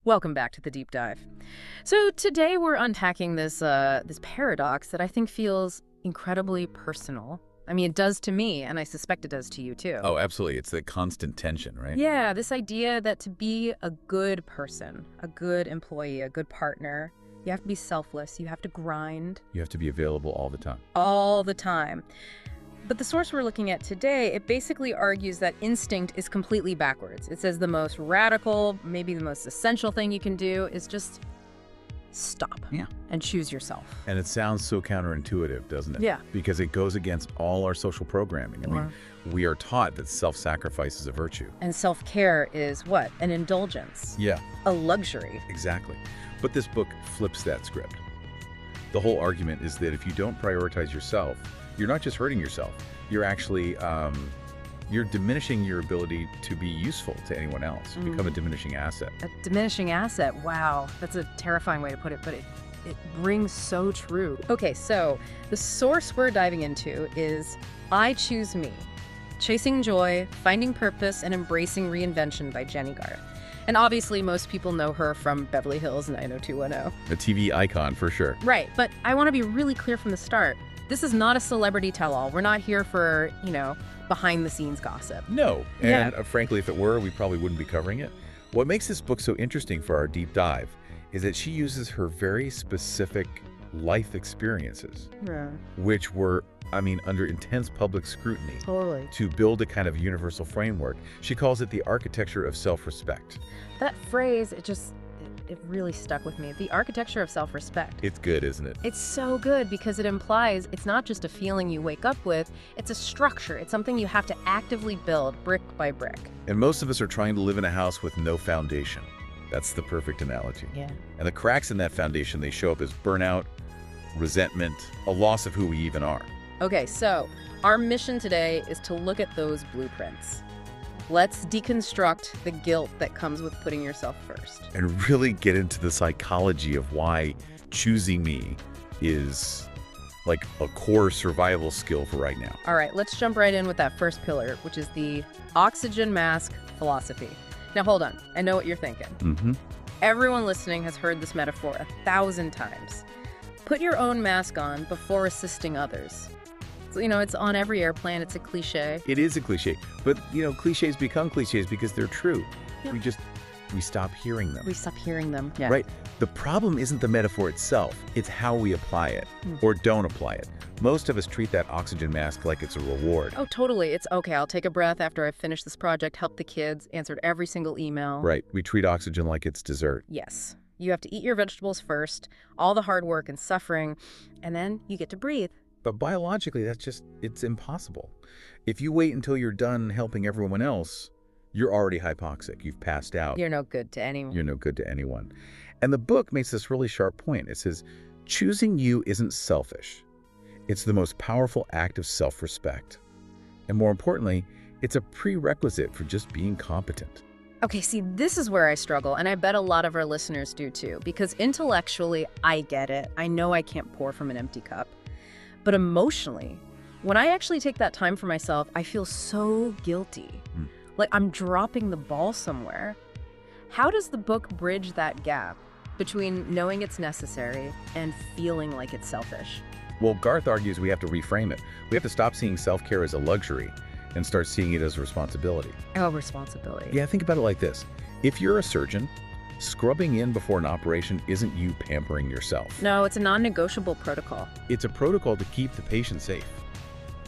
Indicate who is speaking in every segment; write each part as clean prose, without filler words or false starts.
Speaker 1: Welcome back to the deep dive. So today we're unpacking this paradox that I think feels incredibly personal. I mean, it does to me, and I suspect it does to you too.
Speaker 2: Oh, absolutely. It's the constant tension, right?
Speaker 1: Yeah, this idea that to be a good person, a good employee, a good partner, you have to be selfless, you have to grind
Speaker 2: You have to be available all the time.
Speaker 1: all the time. But the source we're looking at today, it basically argues that instinct is completely backwards. It says the most radical, maybe the most essential thing you can do is just stop and choose yourself.
Speaker 2: And it sounds so counterintuitive, doesn't it?
Speaker 1: Yeah.
Speaker 2: Because it goes against all our social programming. I mean, we are taught that self-sacrifice is a virtue.
Speaker 1: And self-care is what? An indulgence,
Speaker 2: Yeah,
Speaker 1: a luxury.
Speaker 2: exactly. But this book flips that script. The whole argument is that if you don't prioritize yourself, you're not just hurting yourself. You're actually, you're diminishing your ability to be useful to anyone else. You become a diminishing asset.
Speaker 1: A diminishing asset. Wow, that's a terrifying way to put it, but it rings so true. Okay, so the source we're diving into is I Choose Me, Chasing Joy, Finding Purpose, and Embracing Reinvention by Jennie Garth. And obviously, most people know her from Beverly Hills 90210.
Speaker 2: A TV icon for sure.
Speaker 1: Right, but I want to be really clear from the start. This is not a celebrity tell-all. We're not here for, behind-the-scenes gossip.
Speaker 2: No, and
Speaker 1: Yeah.
Speaker 2: frankly, if it were, we probably wouldn't be covering it. What makes this book so interesting for our deep dive is that she uses her very specific life experiences,
Speaker 1: Yeah,
Speaker 2: which were, under intense public scrutiny,
Speaker 1: totally.
Speaker 2: to build a kind of universal framework. She calls it the architecture of self-respect.
Speaker 1: That phrase, it really stuck with me. The architecture of self-respect.
Speaker 2: It's good, isn't it?
Speaker 1: It's so good because it implies it's not just a feeling you wake up with, it's a structure. It's something you have to actively build brick by brick.
Speaker 2: And most of us are trying to live in a house with no foundation. That's the perfect analogy.
Speaker 1: Yeah.
Speaker 2: And the cracks in that foundation, they show up as burnout, resentment, a loss of who we even are.
Speaker 1: Okay, so our mission today is to look at those blueprints. Let's deconstruct the guilt that comes with putting yourself first.
Speaker 2: And really get into the psychology of why choosing me is like a core survival skill for right now.
Speaker 1: All right, let's jump right in with that first pillar, which is the oxygen mask philosophy. Now, hold on. I know what you're thinking.
Speaker 2: Mm-hmm.
Speaker 1: Everyone listening has heard this metaphor 1,000 times. Put your own mask on before assisting others. So, it's on every airplane. It's a cliche.
Speaker 2: It is a cliche, but cliches become cliches because they're true.
Speaker 1: Yeah.
Speaker 2: We stop hearing them.
Speaker 1: We stop hearing them. Yeah.
Speaker 2: Right? The problem isn't the metaphor itself, it's how we apply it or don't apply it. Most of us treat that oxygen mask like it's a reward.
Speaker 1: Oh, totally. It's okay. I'll take a breath after I've finished this project, helped the kids, answered every single email.
Speaker 2: Right. We treat oxygen like it's dessert.
Speaker 1: Yes. You have to eat your vegetables first, all the hard work and suffering, and then you get to breathe.
Speaker 2: But biologically, it's impossible. If you wait until you're done helping everyone else, you're already hypoxic. You've passed out.
Speaker 1: You're no good to anyone.
Speaker 2: You're no good to anyone. And the book makes this really sharp point. It says, choosing you isn't selfish. It's the most powerful act of self-respect. And more importantly, it's a prerequisite for just being competent.
Speaker 1: Okay, see, this is where I struggle, and I bet a lot of our listeners do too, because intellectually, I get it. I know I can't pour from an empty cup. But emotionally, when I actually take that time for myself, I feel so guilty. Like I'm dropping the ball somewhere. How does the book bridge that gap between knowing it's necessary and feeling like it's selfish?
Speaker 2: Well, Garth argues we have to reframe it. We have to stop seeing self-care as a luxury and start seeing it as a responsibility.
Speaker 1: Oh, responsibility.
Speaker 2: Yeah, think about it like this. If you're a surgeon, scrubbing in before an operation isn't you pampering yourself.
Speaker 1: No, it's a non-negotiable protocol.
Speaker 2: It's a protocol to keep the patient safe.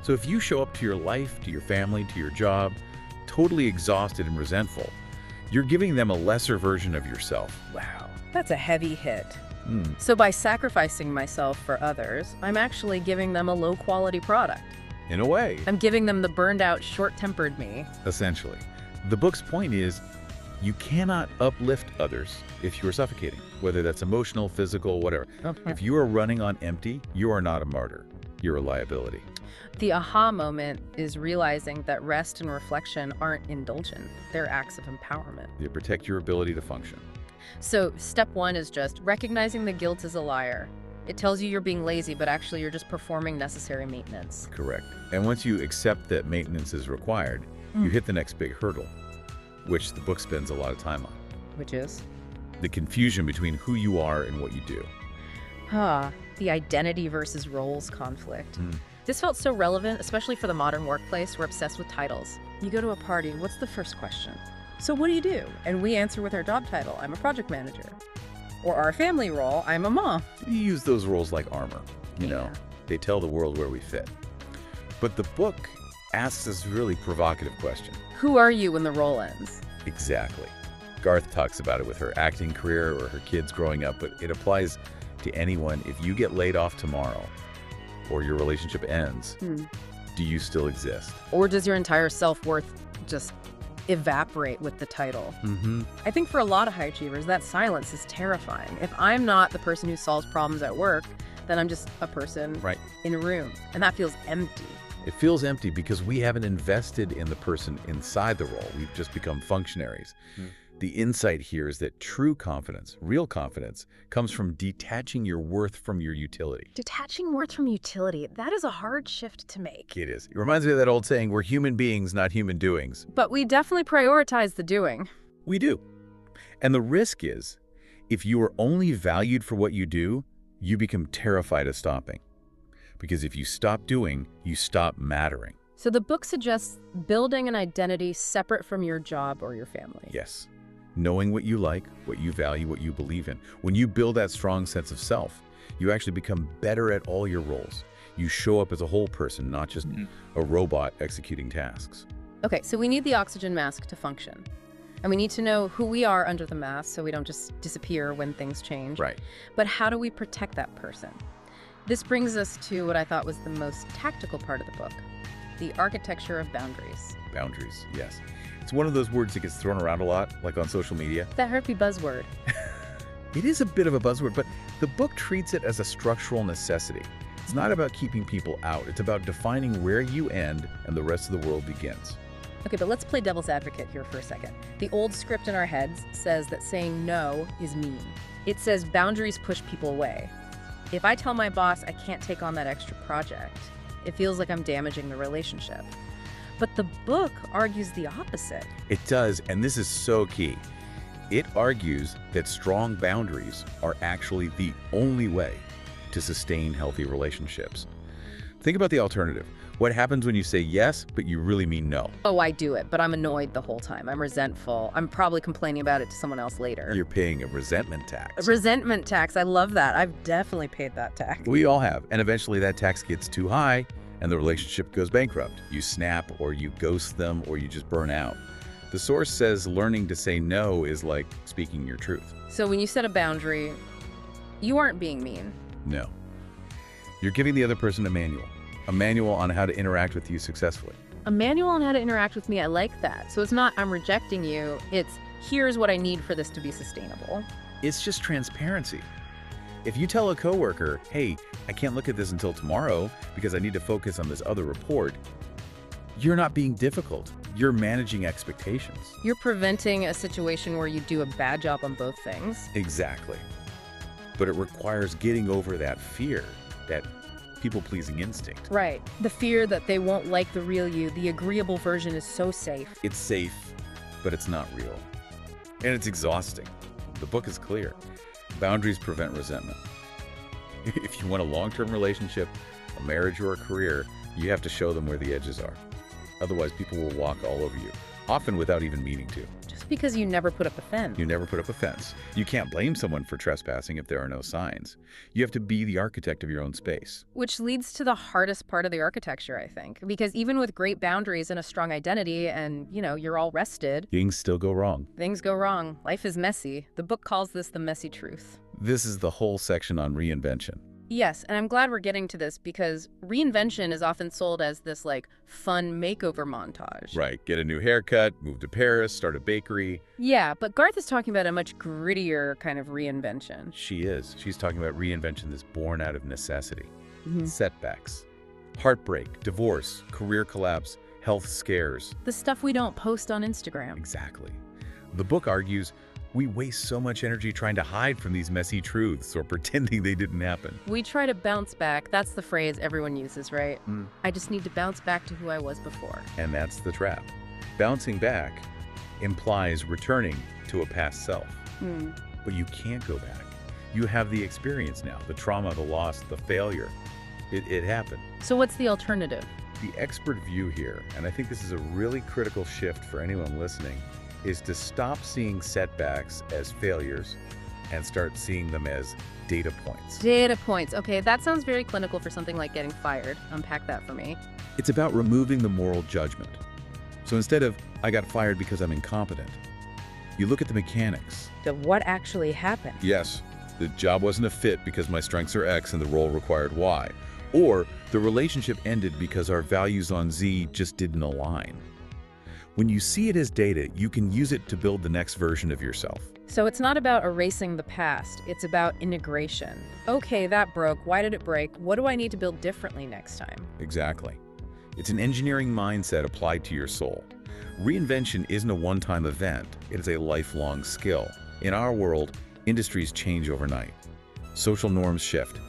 Speaker 2: So if you show up to your life, to your family, to your job, totally exhausted and resentful, you're giving them a lesser version of yourself.
Speaker 1: Wow, that's a heavy hit. So by sacrificing myself for others, I'm actually giving them a low-quality product.
Speaker 2: In a way.
Speaker 1: I'm giving them the burned-out, short-tempered me.
Speaker 2: Essentially. The book's point is, you cannot uplift others if you are suffocating, whether that's emotional, physical, whatever.
Speaker 1: Okay.
Speaker 2: If you are running on empty, you are not a martyr. You're a liability.
Speaker 1: The aha moment is realizing that rest and reflection aren't indulgent. They're acts of empowerment.
Speaker 2: They protect your ability to function.
Speaker 1: So step one is just recognizing the guilt is a liar. It tells you you're being lazy, but actually you're just performing necessary maintenance.
Speaker 2: Correct. And once you accept that maintenance is required, you hit the next big hurdle, which the book spends a lot of time on.
Speaker 1: Which is?
Speaker 2: the confusion between who you are and what you do.
Speaker 1: The identity versus roles conflict.
Speaker 2: Mm.
Speaker 1: This felt so relevant, especially for the modern workplace. We're obsessed with titles. You go to a party, what's the first question? So what do you do? And we answer with our job title, I'm a project manager. Or our family role, I'm a mom.
Speaker 2: You use those roles like armor, you know.
Speaker 1: Yeah.
Speaker 2: They tell the world where we fit. But the book asks this really provocative question.
Speaker 1: Who are you when the role ends?
Speaker 2: Exactly. Garth talks about it with her acting career or her kids growing up, but it applies to anyone. If you get laid off tomorrow or your relationship ends, do you still exist?
Speaker 1: Or does your entire self-worth just evaporate with the title? I think for a lot of high achievers, that silence is terrifying. If I'm not the person who solves problems at work, then I'm just a person in a room, and that feels empty.
Speaker 2: It feels empty because we haven't invested in the person inside the role. We've just become functionaries. The insight here is that true confidence, real confidence, comes from detaching your worth from your utility.
Speaker 1: Detaching worth from utility, that is a hard shift to make.
Speaker 2: It is. It reminds me of that old saying, we're human beings, not human doings.
Speaker 1: But we definitely prioritize the doing.
Speaker 2: We do. And the risk is, if you are only valued for what you do, you become terrified of stopping. Because if you stop doing, you stop mattering.
Speaker 1: So the book suggests building an identity separate from your job or your family.
Speaker 2: Yes. Knowing what you like, what you value, what you believe in. When you build that strong sense of self, you actually become better at all your roles. You show up as a whole person, not just a robot executing tasks.
Speaker 1: Okay, so we need the oxygen mask to function. And we need to know who we are under the mask so we don't just disappear when things change.
Speaker 2: Right.
Speaker 1: But how do we protect that person? This brings us to what I thought was the most tactical part of the book, the architecture of boundaries.
Speaker 2: Boundaries, yes. It's one of those words that gets thrown around a lot, like on social media.
Speaker 1: That herpy buzzword.
Speaker 2: It is a bit of a buzzword, but the book treats it as a structural necessity. It's not about keeping people out. It's about defining where you end and the rest of the world begins.
Speaker 1: Okay, but let's play devil's advocate here for a second. The old script in our heads says that saying no is mean. It says boundaries push people away. If I tell my boss I can't take on that extra project, it feels like I'm damaging the relationship. But the book argues the opposite.
Speaker 2: It does, and this is so key. It argues that strong boundaries are actually the only way to sustain healthy relationships. Think about the alternative. What happens when you say yes, but you really mean no?
Speaker 1: Oh, I do it, but I'm annoyed the whole time. I'm resentful. I'm probably complaining about it to someone else later.
Speaker 2: You're paying a resentment tax.
Speaker 1: A resentment tax. I love that. I've definitely paid that tax.
Speaker 2: We all have, and eventually that tax gets too high and the relationship goes bankrupt. You snap, or you ghost them, or you just burn out. The source says learning to say no is like speaking your truth.
Speaker 1: So when you set a boundary, you aren't being mean.
Speaker 2: No. You're giving the other person a manual on how to interact with you successfully.
Speaker 1: A manual on how to interact with me, I like that. So it's not I'm rejecting you, it's here's what I need for this to be sustainable.
Speaker 2: It's just transparency. If you tell a coworker, hey, I can't look at this until tomorrow because I need to focus on this other report, you're not being difficult. You're managing expectations.
Speaker 1: You're preventing a situation where you do a bad job on both things.
Speaker 2: Exactly. But it requires getting over that fear, that people-pleasing instinct.
Speaker 1: Right. The fear that they won't like the real you. The agreeable version is so safe.
Speaker 2: It's safe, but it's not real. And it's exhausting. The book is clear. Boundaries prevent resentment. If you want a long-term relationship, a marriage, or a career, you have to show them where the edges are. Otherwise, people will walk all over you, often without even meaning to.
Speaker 1: Just because you never put up a fence.
Speaker 2: You never put up a fence. You can't blame someone for trespassing if there are no signs. You have to be the architect of your own space.
Speaker 1: Which leads to the hardest part of the architecture, I think. Because even with great boundaries and a strong identity and, you're all rested,
Speaker 2: Things still go wrong.
Speaker 1: things go wrong. Life is messy. The book calls this the messy truth.
Speaker 2: This is the whole section on reinvention.
Speaker 1: Yes, and I'm glad we're getting to this because reinvention is often sold as this, fun makeover montage.
Speaker 2: Right. Get a new haircut, move to Paris, start a bakery.
Speaker 1: Yeah, but Garth is talking about a much grittier kind of reinvention.
Speaker 2: She is. She's talking about reinvention that's born out of necessity. Setbacks, heartbreak, divorce, career collapse, health scares.
Speaker 1: The stuff we don't post on Instagram.
Speaker 2: Exactly. The book argues we waste so much energy trying to hide from these messy truths or pretending they didn't happen.
Speaker 1: We try to bounce back. That's the phrase everyone uses, right? I just need to bounce back to who I was before.
Speaker 2: And that's the trap. Bouncing back implies returning to a past self. but you can't go back. You have the experience now, the trauma, the loss, the failure. It happened.
Speaker 1: So what's the alternative?
Speaker 2: The expert view here, and I think this is a really critical shift for anyone listening, is to stop seeing setbacks as failures and start seeing them as data points.
Speaker 1: Data points. Okay, that sounds very clinical for something like getting fired. Unpack that for me.
Speaker 2: It's about removing the moral judgment. So instead of, I got fired because I'm incompetent, you look at the mechanics.
Speaker 1: So what actually happened?
Speaker 2: Yes, the job wasn't a fit because my strengths are X and the role required Y. Or the relationship ended because our values on Z just didn't align. When you see it as data, you can use it to build the next version of yourself.
Speaker 1: So it's not about erasing the past, it's about integration. Okay, that broke. Why did it break? What do I need to build differently next time?
Speaker 2: Exactly. It's an engineering mindset applied to your soul. Reinvention isn't a one-time event, it is a lifelong skill. In our world, industries change overnight. Social norms shift.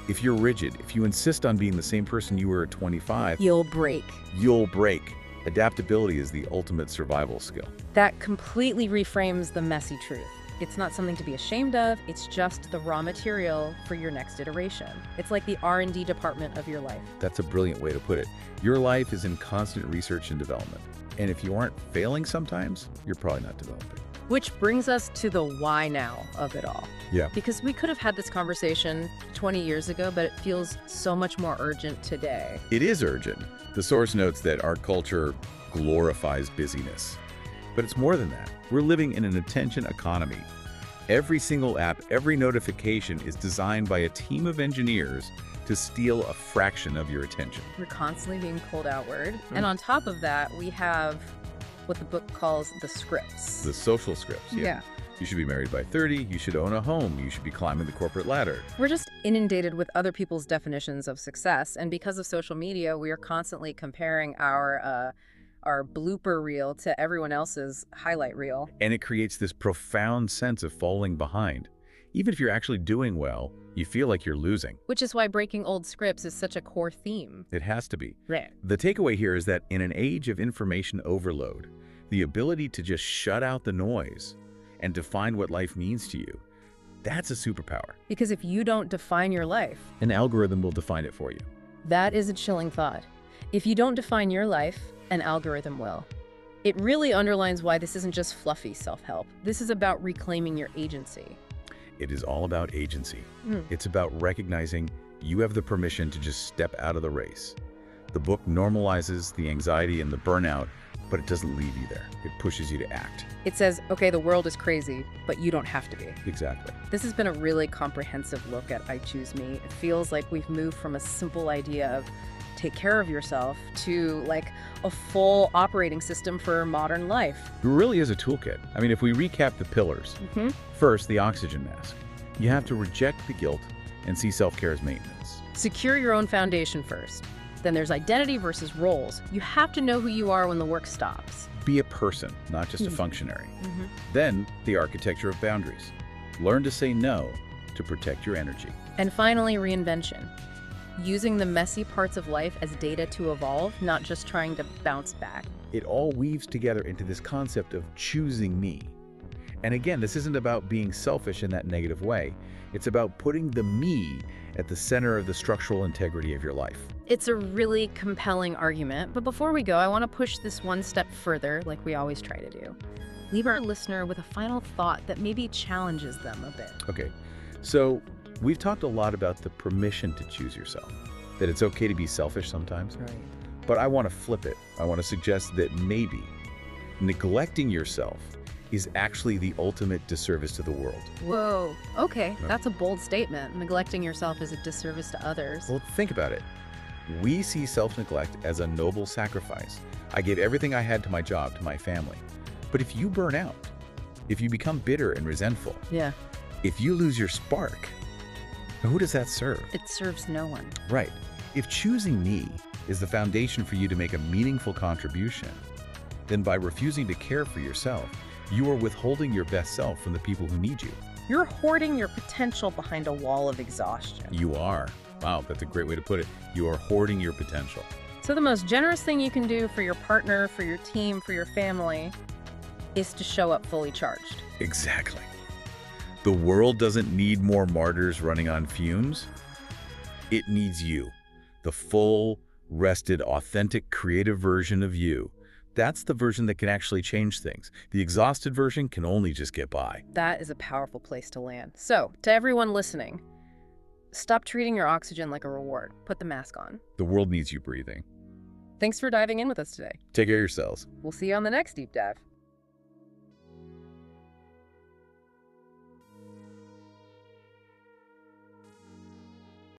Speaker 2: If you're rigid, if you insist on being the same person you were at 25,
Speaker 1: You'll break.
Speaker 2: you'll break. Adaptability is the ultimate survival skill.
Speaker 1: That completely reframes the messy truth. It's not something to be ashamed of, it's just the raw material for your next iteration. It's like the R&D department of your life.
Speaker 2: That's a brilliant way to put it. Your life is in constant research and development. And if you aren't failing sometimes, you're probably not developing.
Speaker 1: Which brings us to the why now of it all.
Speaker 2: Yeah.
Speaker 1: Because we could have had this conversation 20 years ago, but it feels so much more urgent today.
Speaker 2: It is urgent. The source notes that our culture glorifies busyness. But it's more than that. We're living in an attention economy. Every single app, every notification is designed by a team of engineers to steal a fraction of your attention.
Speaker 1: We're constantly being pulled outward. And on top of that, we have what the book calls the scripts.
Speaker 2: The social scripts,
Speaker 1: Yeah.
Speaker 2: You should be married by 30, you should own a home, you should be climbing the corporate ladder.
Speaker 1: We're just inundated with other people's definitions of success. And because of social media, we are constantly comparing our blooper reel to everyone else's highlight reel.
Speaker 2: And it creates this profound sense of falling behind. Even if you're actually doing well, you feel like you're losing.
Speaker 1: Which is why breaking old scripts is such a core theme.
Speaker 2: It has to be.
Speaker 1: Right.
Speaker 2: The takeaway here is that in an age of information overload, the ability to just shut out the noise and define what life means to you, that's a superpower.
Speaker 1: Because if you don't define your life,
Speaker 2: An algorithm will define it for you.
Speaker 1: that is a chilling thought. If you don't define your life, an algorithm will. It really underlines why this isn't just fluffy self-help. This is about reclaiming your agency.
Speaker 2: It is all about agency.
Speaker 1: Mm.
Speaker 2: It's about recognizing you have the permission to just step out of the race. The book normalizes the anxiety and the burnout, but it doesn't leave you there. It pushes you to act.
Speaker 1: It says, okay, the world is crazy, but you don't have to be.
Speaker 2: Exactly.
Speaker 1: This has been a really comprehensive look at I Choose Me. It feels like we've moved from a simple idea of take care of yourself to like a full operating system for modern life.
Speaker 2: It really is a toolkit. I mean, if we recap the pillars, first, the oxygen mask. You have to reject the guilt and see self-care as maintenance.
Speaker 1: Secure your own foundation first. Then there's identity versus roles. You have to know who you are when the work stops.
Speaker 2: Be a person, not just a functionary. Then, the architecture of boundaries. Learn to say no to protect your energy.
Speaker 1: And finally, reinvention. Using the messy parts of life as data to evolve, not just trying to bounce back.
Speaker 2: It all weaves together into this concept of choosing me. And again, this isn't about being selfish in that negative way. It's about putting the me at the center of the structural integrity of your life.
Speaker 1: It's a really compelling argument, but before we go, I want to push this one step further, like we always try to do. Leave our listener with a final thought that maybe challenges them a bit.
Speaker 2: Okay, so we've talked a lot about the permission to choose yourself, that it's okay to be selfish sometimes.
Speaker 1: Right.
Speaker 2: But I want to flip it. I want to suggest that maybe neglecting yourself is actually the ultimate disservice to the world.
Speaker 1: Whoa, okay,
Speaker 2: No.
Speaker 1: that's a bold statement. Neglecting yourself is a disservice to others.
Speaker 2: Well, think about it. We see self-neglect as a noble sacrifice. I gave everything I had to my job, to my family. But if you burn out, if you become bitter and resentful,
Speaker 1: Yeah,
Speaker 2: if you lose your spark, who does that serve?
Speaker 1: it serves no one.
Speaker 2: Right. If choosing me is the foundation for you to make a meaningful contribution, then by refusing to care for yourself, you are withholding your best self from the people who need you.
Speaker 1: You're hoarding your potential behind a wall of exhaustion.
Speaker 2: You are. Wow, that's a great way to put it. You are hoarding your potential.
Speaker 1: So the most generous thing you can do for your partner, for your team, for your family, is to show up fully charged.
Speaker 2: Exactly. The world doesn't need more martyrs running on fumes. It needs you, the full, rested, authentic, creative version of you. That's the version that can actually change things. The exhausted version can only just get by.
Speaker 1: That is a powerful place to land. So, to everyone listening, stop treating your oxygen like a reward. Put the mask on.
Speaker 2: The world needs you breathing.
Speaker 1: Thanks for diving in with us today.
Speaker 2: Take care of yourselves.
Speaker 1: We'll see you on the next Deep Dive.